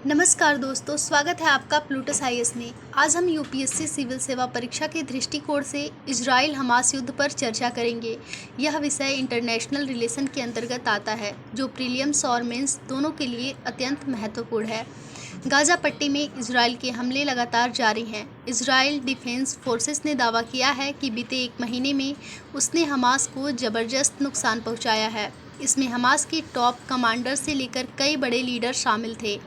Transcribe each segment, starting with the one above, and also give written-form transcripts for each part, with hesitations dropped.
नमस्कार दोस्तों, स्वागत है आपका प्लूटस आईएएस में। आज हम यूपीएससी सिविल सेवा परीक्षा के दृष्टिकोण से इजराइल हमास युद्ध पर चर्चा करेंगे। यह विषय इंटरनेशनल रिलेशन के अंतर्गत आता है, जो प्रीलिम्स और मेंस दोनों के लिए अत्यंत महत्वपूर्ण है। गाजा पट्टी में इजराइल के हमले लगातार जारी हैं। इजराइल डिफेंस फोर्सेस ने दावा किया है कि बीते एक महीने में उसने हमास को जबरदस्त नुकसान पहुंचाया है। इसमें हमास के टॉप कमांडर से लेकर कई बड़े लीडर शामिल थे।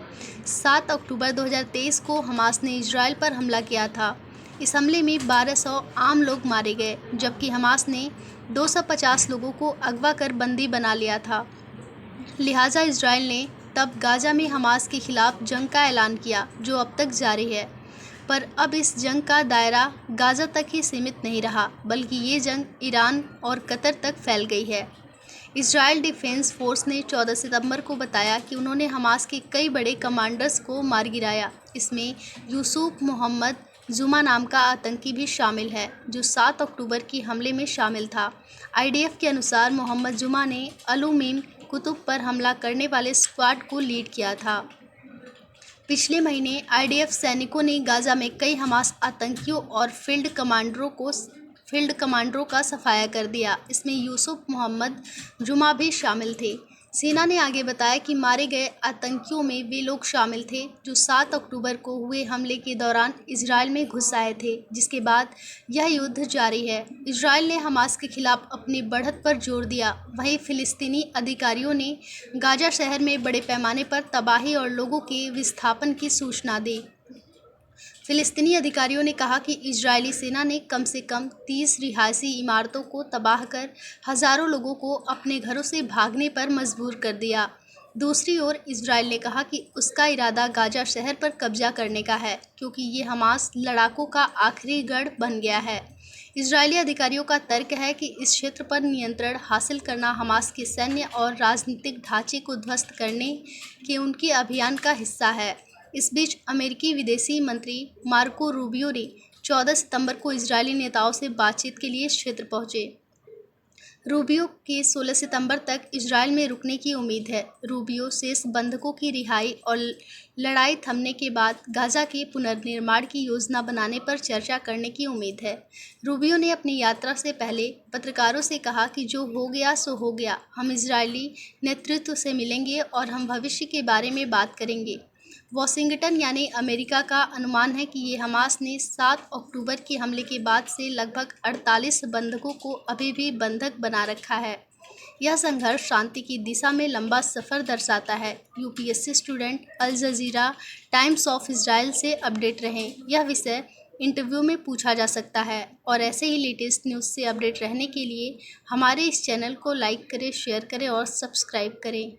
7 अक्टूबर 2023 को हमास ने इजराइल पर हमला किया था। इस हमले में 1200 आम लोग मारे गए, जबकि हमास ने 250 लोगों को अगवा कर बंदी बना लिया था। लिहाजा इजराइल ने तब गाजा में हमास के खिलाफ जंग का ऐलान किया, जो अब तक जारी है। पर अब इस जंग का दायरा गाजा तक ही सीमित नहीं रहा, बल्कि ये जंग ईरान और कतर तक फैल गई है। इजराइल डिफेंस फोर्स ने 14 सितंबर को बताया कि उन्होंने हमास के कई बड़े कमांडर्स को मार गिराया। इसमें यूसुफ मोहम्मद जुमा नाम का आतंकी भी शामिल है, जो 7 अक्टूबर की हमले में शामिल था। आईडीएफ के अनुसार मोहम्मद जुमा ने अलुमीन कुतुब पर हमला करने वाले स्क्वाड को लीड किया था। पिछले महीने आईडीएफ सैनिकों ने गाजा में कई हमास आतंकियों और फील्ड कमांडरों का सफाया कर दिया। इसमें यूसुफ मोहम्मद जुमा भी शामिल थे। सेना ने आगे बताया कि मारे गए आतंकियों में वे लोग शामिल थे जो 7 अक्टूबर को हुए हमले के दौरान इजराइल में घुस आए थे, जिसके बाद यह युद्ध जारी है। इजराइल ने हमास के खिलाफ अपनी बढ़त पर जोर दिया। वहीं फिलिस्तीनी अधिकारियों ने गाजा शहर में बड़े पैमाने पर तबाही और लोगों के विस्थापन की सूचना दी। फिलिस्तीनी अधिकारियों ने कहा कि इजरायली सेना ने कम से कम 30 रिहायशी इमारतों को तबाह कर हज़ारों लोगों को अपने घरों से भागने पर मजबूर कर दिया। दूसरी ओर इजराइल ने कहा कि उसका इरादा गाजा शहर पर कब्जा करने का है, क्योंकि ये हमास लड़ाकों का आखिरी गढ़ बन गया है। इजरायली अधिकारियों का तर्क है कि इस क्षेत्र पर नियंत्रण हासिल करना हमास के सैन्य और राजनीतिक ढांचे को ध्वस्त करने के उनके अभियान का हिस्सा है। इस बीच अमेरिकी विदेशी मंत्री मार्को रूबियो ने 14 सितंबर को इजरायली नेताओं से बातचीत के लिए इस क्षेत्र पहुंचे। रूबियो के 16 सितंबर तक इजरायल में रुकने की उम्मीद है। रूबियो शेष बंधकों की रिहाई और लड़ाई थमने के बाद गाजा के पुनर्निर्माण की योजना बनाने पर चर्चा करने की उम्मीद है। रूबियो ने अपनी यात्रा से पहले पत्रकारों से कहा कि जो हो गया सो हो गया, हम इजरायली नेतृत्व से मिलेंगे और हम भविष्य के बारे में बात करेंगे। वॉशिंगटन यानी अमेरिका का अनुमान है कि ये हमास ने 7 अक्टूबर के हमले के बाद से लगभग 48 बंधकों को अभी भी बंधक बना रखा है। यह संघर्ष शांति की दिशा में लंबा सफ़र दर्शाता है। UPSC student Al Jazeera Times of Israel से अपडेट रहें। यह विषय इंटरव्यू में पूछा जा सकता है और ऐसे ही लेटेस्ट न्यूज़ से अपडेट रहने के लिए हमारे इस चैनल को लाइक करें, शेयर करें और सब्सक्राइब करें।